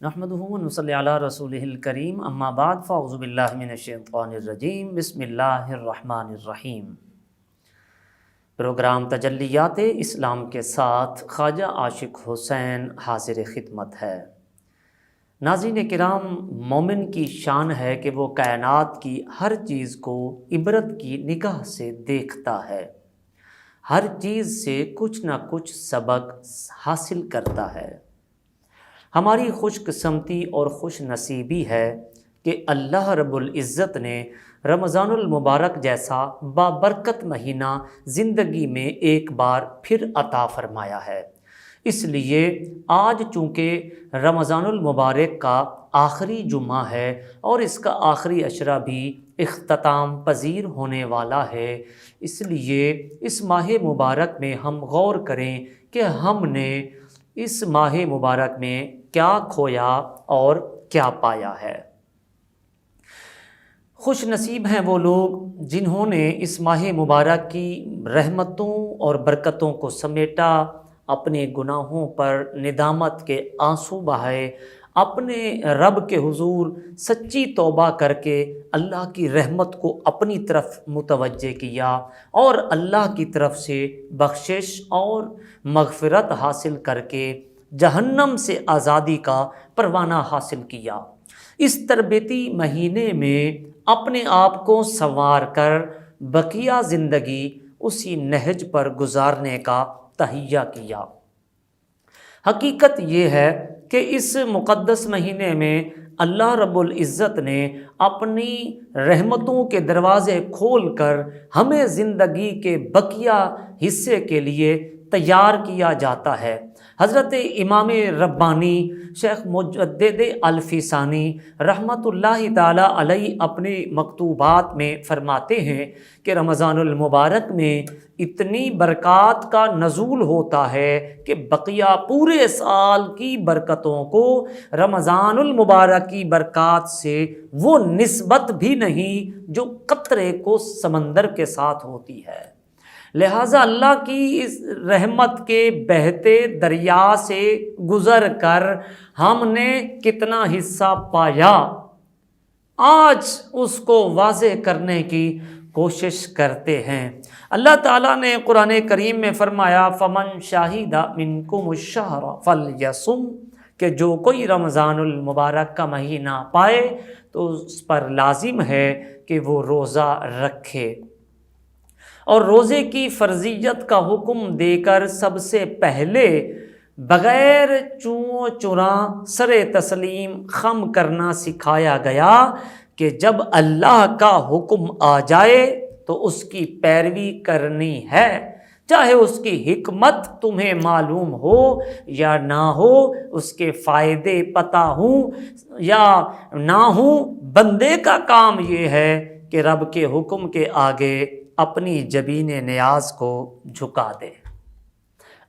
نحمدہ و نصلی علی رسولہ الکریم، اما بعد فاعوذ باللہ من الشیطان الرجیم، بسم اللہ الرحمن الرحیم۔ پروگرام تجلیات اسلام کے ساتھ خواجہ عاشق حسین حاضر خدمت ہے۔ ناظرین کرام، مومن کی شان ہے کہ وہ کائنات کی ہر چیز کو عبرت کی نگاہ سے دیکھتا ہے، ہر چیز سے کچھ نہ کچھ سبق حاصل کرتا ہے۔ ہماری خوش قسمتی اور خوش نصیبی ہے کہ اللہ رب العزت نے رمضان المبارک جیسا بابرکت مہینہ زندگی میں ایک بار پھر عطا فرمایا ہے۔ اس لیے آج چونکہ رمضان المبارک کا آخری جمعہ ہے اور اس کا آخری عشرہ بھی اختتام پذیر ہونے والا ہے، اس لیے اس ماہ مبارک میں ہم غور کریں کہ ہم نے اس ماہ مبارک میں کیا کھویا اور کیا پایا ہے۔ خوش نصیب ہیں وہ لوگ جنہوں نے اس ماہ مبارک کی رحمتوں اور برکتوں کو سمیٹا، اپنے گناہوں پر ندامت کے آنسو بہائے، اپنے رب کے حضور سچی توبہ کر کے اللہ کی رحمت کو اپنی طرف متوجہ کیا اور اللہ کی طرف سے بخشش اور مغفرت حاصل کر کے جہنم سے آزادی کا پروانہ حاصل کیا۔ اس تربیتی مہینے میں اپنے آپ کو سنوار کر بقیہ زندگی اسی نہج پر گزارنے کا تہیہ کیا۔ حقیقت یہ ہے کہ اس مقدس مہینے میں اللہ رب العزت نے اپنی رحمتوں کے دروازے کھول کر ہمیں زندگی کے بقیہ حصے کے لیے تیار کیا جاتا ہے۔ حضرت امام ربانی شیخ مجدد الفیسانی رحمۃ اللہ تعالی علیہ اپنے مکتوبات میں فرماتے ہیں کہ رمضان المبارک میں اتنی برکات کا نزول ہوتا ہے کہ بقیہ پورے سال کی برکتوں کو رمضان المبارک کی برکات سے وہ نسبت بھی نہیں جو قطرے کو سمندر کے ساتھ ہوتی ہے۔ لہٰذا اللہ کی اس رحمت کے بہتے دریا سے گزر کر ہم نے کتنا حصہ پایا، آج اس کو واضح کرنے کی کوشش کرتے ہیں۔ اللہ تعالیٰ نے قرآن کریم میں فرمایا فَمَنْ شَهِدَ مِنْكُمُ الشَّهْرَ فَلْيَصُمْ، کہ جو کوئی رمضان المبارک کا مہینہ پائے تو اس پر لازم ہے کہ وہ روزہ رکھے۔ اور روزے کی فرضیت کا حکم دے کر سب سے پہلے بغیر چوں چراں سر تسلیم خم کرنا سکھایا گیا کہ جب اللہ کا حکم آ جائے تو اس کی پیروی کرنی ہے، چاہے اس کی حکمت تمہیں معلوم ہو یا نہ ہو، اس کے فائدے پتہ ہوں یا نہ ہوں۔ بندے کا کام یہ ہے کہ رب کے حکم کے آگے اپنی جبین نیاز کو جھکا دے۔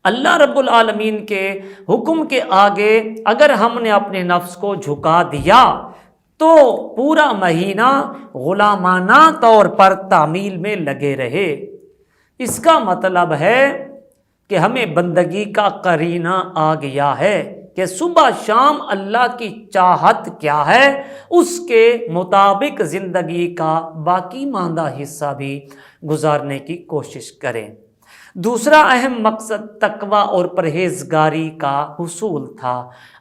اللہ رب العالمین کے حکم کے آگے اگر ہم نے اپنے نفس کو جھکا دیا تو پورا مہینہ غلامانہ طور پر تعمیل میں لگے رہے۔ اس کا مطلب ہے کہ ہمیں بندگی کا قرینہ آ گیا ہے کہ صبح شام اللہ کی چاہت کیا ہے، اس کے مطابق زندگی کا باقی ماندہ حصہ بھی گزارنے کی کوشش کریں۔ دوسرا اہم مقصد تقوی اور پرہیزگاری کا حصول تھا۔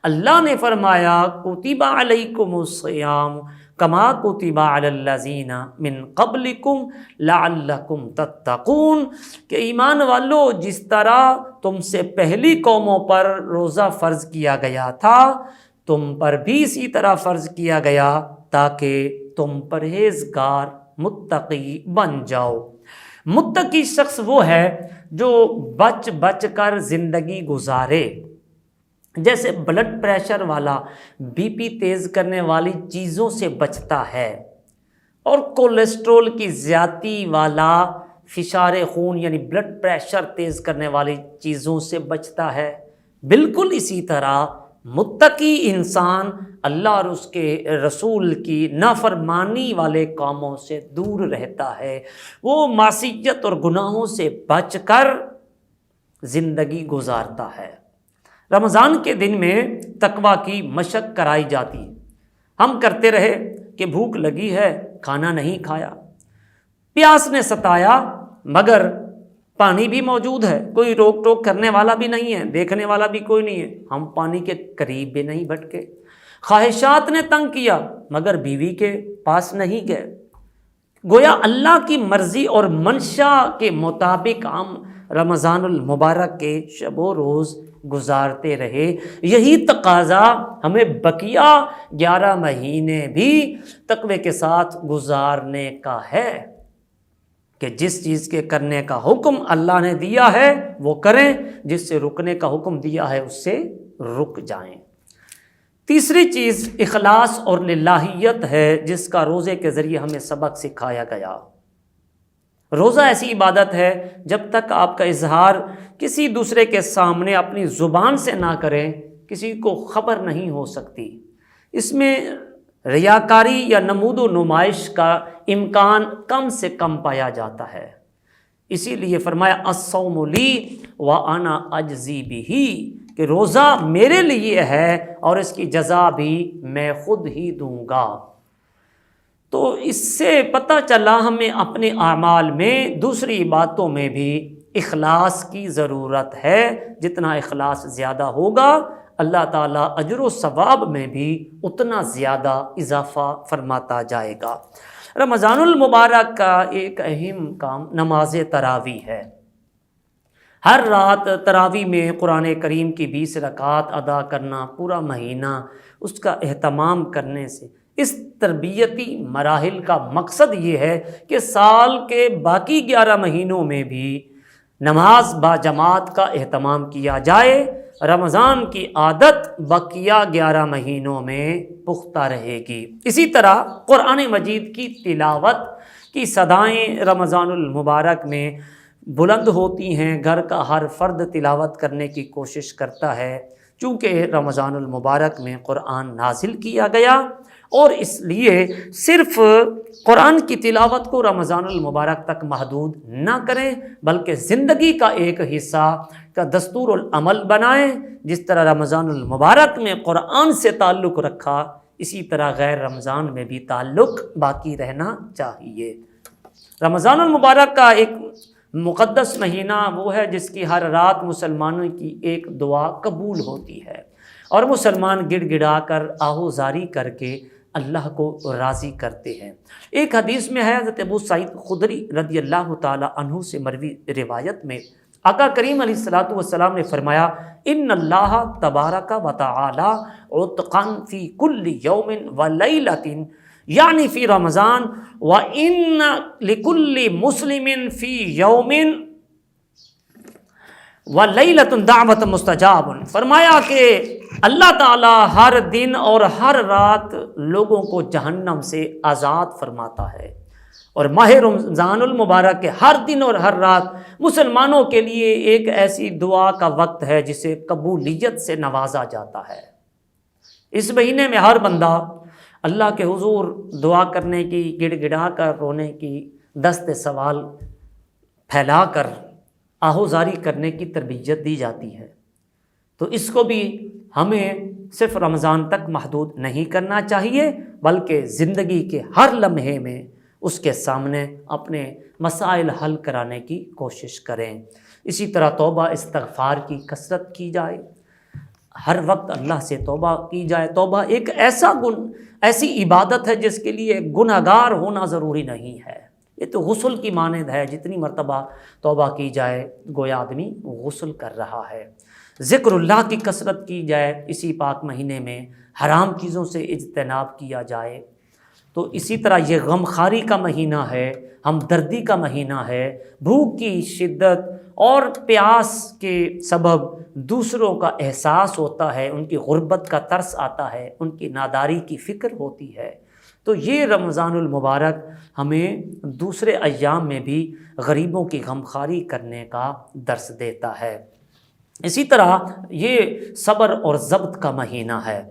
اللہ نے فرمایا کتب علیکم الصیام کما کتب علی الذین من قبلکم لعلکم تتقون، کہ ایمان والو جس طرح تم سے پہلی قوموں پر روزہ فرض کیا گیا تھا تم پر بھی اسی طرح فرض کیا گیا تاکہ تم پرہیزگار متقی بن جاؤ۔ متقی شخص وہ ہے جو بچ بچ کر زندگی گزارے، جیسے بلڈ پریشر والا بی پی تیز کرنے والی چیزوں سے بچتا ہے اور کولیسٹرول کی زیادتی والا فشار خون یعنی بلڈ پریشر تیز کرنے والی چیزوں سے بچتا ہے، بالکل اسی طرح متقی انسان اللہ اور اس کے رسول کی نافرمانی والے کاموں سے دور رہتا ہے، وہ معصیت اور گناہوں سے بچ کر زندگی گزارتا ہے۔ رمضان کے دن میں تقویٰ کی مشق کرائی جاتی ہے۔ ہم کرتے رہے کہ بھوک لگی ہے، کھانا نہیں کھایا، پیاس نے ستایا مگر پانی بھی موجود ہے، کوئی روک ٹوک کرنے والا بھی نہیں ہے، دیکھنے والا بھی کوئی نہیں ہے، ہم پانی کے قریب بھی نہیں بھٹکے۔ خواہشات نے تنگ کیا مگر بیوی کے پاس نہیں گئے۔ گویا اللہ کی مرضی اور منشا کے مطابق ہم رمضان المبارک کے شب و روز گزارتے رہے۔ یہی تقاضا ہمیں بقیہ 11 مہینے بھی تقوی کے ساتھ گزارنے کا ہے کہ جس چیز کے کرنے کا حکم اللہ نے دیا ہے وہ کریں، جس سے رکنے کا حکم دیا ہے اس سے رک جائیں۔ تیسری چیز اخلاص اور للہیت ہے، جس کا روزے کے ذریعے ہمیں سبق سکھایا گیا۔ روزہ ایسی عبادت ہے جب تک آپ کا اظہار کسی دوسرے کے سامنے اپنی زبان سے نہ کریں، کسی کو خبر نہیں ہو سکتی۔ اس میں ریاکاری یا نمود و نمائش کا امکان کم سے کم پایا جاتا ہے۔ اسی لیے فرمایا الصوم لی وانا اجزی بہ، کہ روزہ میرے لیے ہے اور اس کی جزا بھی میں خود ہی دوں گا۔ تو اس سے پتہ چلا ہمیں اپنے اعمال میں، دوسری باتوں میں بھی اخلاص کی ضرورت ہے۔ جتنا اخلاص زیادہ ہوگا اللہ تعالیٰ اجر و ثواب میں بھی اتنا زیادہ اضافہ فرماتا جائے گا۔ رمضان المبارک کا ایک اہم کام نماز تراویح ہے۔ ہر رات تراویح میں قرآن کریم کی 20 رکعات ادا کرنا، پورا مہینہ اس کا اہتمام کرنے سے، اس تربیتی مراحل کا مقصد یہ ہے کہ سال کے باقی 11 مہینوں میں بھی نماز با جماعت کا اہتمام کیا جائے۔ رمضان کی عادت بقیہ 11 مہینوں میں پختہ رہے گی۔ اسی طرح قرآن مجید کی تلاوت کی صدائیں رمضان المبارک میں بلند ہوتی ہیں۔ گھر کا ہر فرد تلاوت کرنے کی کوشش کرتا ہے، چونکہ رمضان المبارک میں قرآن نازل کیا گیا، اور اس لیے صرف قرآن کی تلاوت کو رمضان المبارک تک محدود نہ کریں، بلکہ زندگی کا ایک حصہ کا دستور العمل بنائیں۔ جس طرح رمضان المبارک میں قرآن سے تعلق رکھا، اسی طرح غیر رمضان میں بھی تعلق باقی رہنا چاہیے۔ رمضان المبارک کا ایک مقدس مہینہ وہ ہے جس کی ہر رات مسلمانوں کی ایک دعا قبول ہوتی ہے، اور مسلمان گڑ گڑا کر آہوزاری کر کے اللہ کو راضی کرتے ہیں۔ ایک حدیث میں ہے، حضرت ابو سعید خدری رضی اللہ تعالی عنہ سے مروی روایت میں آقا کریم علیہ الصلوۃ والسلام نے فرمایا، ان اللہ تبارک و تعالی عتقا فی کل یوم و لیلۃ، یعنی فی رمضان، و ان لکل مسلم فی یوم ولیلۃ دعوت مستجاب۔ فرمایا کہ اللہ تعالیٰ ہر دن اور ہر رات لوگوں کو جہنم سے آزاد فرماتا ہے، اور ماہ رمضان المبارک کے ہر دن اور ہر رات مسلمانوں کے لیے ایک ایسی دعا کا وقت ہے جسے قبولیت سے نوازا جاتا ہے۔ اس مہینے میں ہر بندہ اللہ کے حضور دعا کرنے کی، گڑ گڑا کر رونے کی، دست سوال پھیلا کر آہوزاری کرنے کی تربیت دی جاتی ہے۔ تو اس کو بھی ہمیں صرف رمضان تک محدود نہیں کرنا چاہیے، بلکہ زندگی کے ہر لمحے میں اس کے سامنے اپنے مسائل حل کرانے کی کوشش کریں۔ اسی طرح توبہ استغفار کی کثرت کی جائے، ہر وقت اللہ سے توبہ کی جائے۔ توبہ ایک ایسی عبادت ہے جس کے لیے گنہگار ہونا ضروری نہیں ہے۔ یہ تو غسل کی مانند ہے، جتنی مرتبہ توبہ کی جائے گویا آدمی غسل کر رہا ہے۔ ذکر اللہ کی کثرت کی جائے، اسی پاک مہینے میں حرام چیزوں سے اجتناب کیا جائے۔ تو اسی طرح یہ غمخواری کا مہینہ ہے، ہمدردی کا مہینہ ہے۔ بھوک کی شدت اور پیاس کے سبب دوسروں کا احساس ہوتا ہے، ان کی غربت کا ترس آتا ہے، ان کی ناداری کی فکر ہوتی ہے۔ تو یہ رمضان المبارک ہمیں دوسرے ایام میں بھی غریبوں کی غمخواری کرنے کا درس دیتا ہے۔ اسی طرح یہ صبر اور ضبط کا مہینہ ہے۔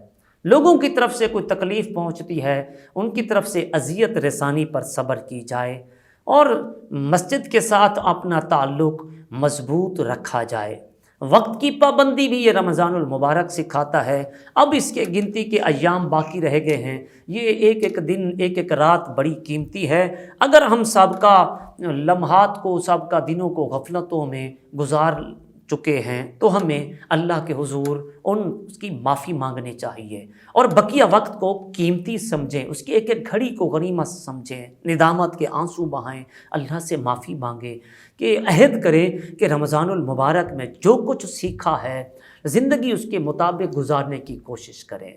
لوگوں کی طرف سے کوئی تکلیف پہنچتی ہے، ان کی طرف سے اذیت رسانی پر صبر کی جائے، اور مسجد کے ساتھ اپنا تعلق مضبوط رکھا جائے۔ وقت کی پابندی بھی یہ رمضان المبارک سکھاتا ہے۔ اب اس کے گنتی کے ایام باقی رہ گئے ہیں، یہ ایک ایک دن ایک ایک رات بڑی قیمتی ہے۔ اگر ہم سابقہ لمحات کو، سابقہ دنوں کو غفلتوں میں گزار چکے ہیں تو ہمیں اللہ کے حضور اس کی معافی مانگنی چاہیے، اور بقیہ وقت کو قیمتی سمجھیں، اس کی ایک ایک گھڑی کو غنیمت سمجھیں، ندامت کے آنسو بہائیں، اللہ سے معافی مانگیں، کہ عہد کریں کہ رمضان المبارک میں جو کچھ سیکھا ہے زندگی اس کے مطابق گزارنے کی کوشش کریں۔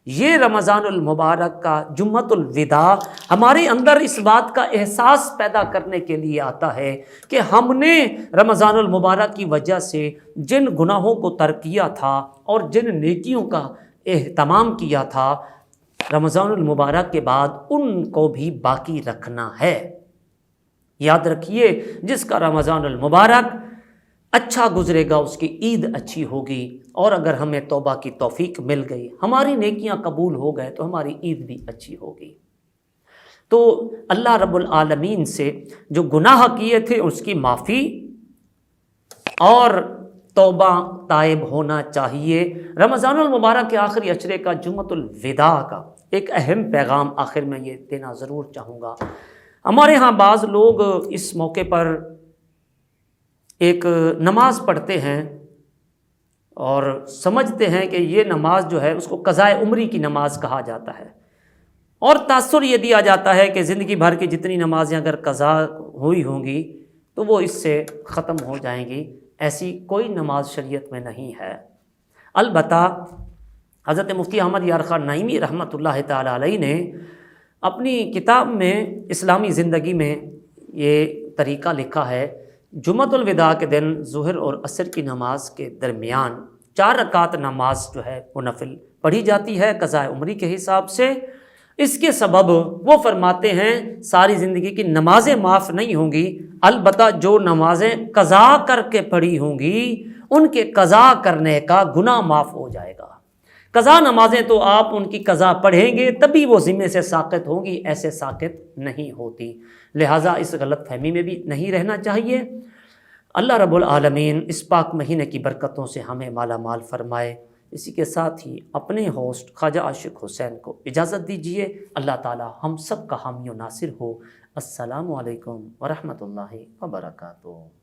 یہ رمضان المبارک کا جمعۃ الوداع ہمارے اندر اس بات کا احساس پیدا کرنے کے لیے آتا ہے کہ ہم نے رمضان المبارک کی وجہ سے جن گناہوں کو ترک کیا تھا اور جن نیکیوں کا اہتمام کیا تھا، رمضان المبارک کے بعد ان کو بھی باقی رکھنا ہے۔ یاد رکھیے، جس کا رمضان المبارک اچھا گزرے گا اس کی عید اچھی ہوگی، اور اگر ہمیں توبہ کی توفیق مل گئی، ہماری نیکیاں قبول ہو گئے تو ہماری عید بھی اچھی ہوگی۔ تو اللہ رب العالمین سے جو گناہ کیے تھے اس کی معافی اور توبہ تائب ہونا چاہیے۔ رمضان المبارک کے آخری عشرے کا جمعۃ الوداع کا ایک اہم پیغام آخر میں یہ دینا ضرور چاہوں گا۔ ہمارے ہاں بعض لوگ اس موقع پر ایک نماز پڑھتے ہیں اور سمجھتے ہیں کہ یہ نماز جو ہے اس کو قضاء عمری کی نماز کہا جاتا ہے، اور تاثر یہ دیا جاتا ہے کہ زندگی بھر کی جتنی نمازیں اگر قضا ہوئی ہوں گی تو وہ اس سے ختم ہو جائیں گی۔ ایسی کوئی نماز شریعت میں نہیں ہے۔ البتہ حضرت مفتی احمد یار خان نعیمی رحمۃ اللہ تعالی علیہ نے اپنی کتاب میں اسلامی زندگی میں یہ طریقہ لکھا ہے۔ جمعۃ الوداع کے دن ظہر اور عصر کی نماز کے درمیان 4 رکعت نماز جو ہے وہ نفل پڑھی جاتی ہے قضاء عمری کے حساب سے۔ اس کے سبب وہ فرماتے ہیں ساری زندگی کی نمازیں معاف نہیں ہوں گی، البتہ جو نمازیں قضا کر کے پڑھی ہوں گی ان کے قضا کرنے کا گناہ معاف ہو جائے گا۔ قضا نمازیں تو آپ ان کی قضا پڑھیں گے تبھی وہ ذمے سے ساقط ہوں گی، ایسے ساقط نہیں ہوتی۔ لہٰذا اس غلط فہمی میں بھی نہیں رہنا چاہیے۔ اللہ رب العالمین اس پاک مہینے کی برکتوں سے ہمیں مالا مال فرمائے۔ اسی کے ساتھ ہی اپنے ہوسٹ خواجہ عاشق حسین کو اجازت دیجیے۔ اللہ تعالی ہم سب کا حامی و ناصر ہو۔ السلام علیکم ورحمۃ اللہ وبرکاتہ۔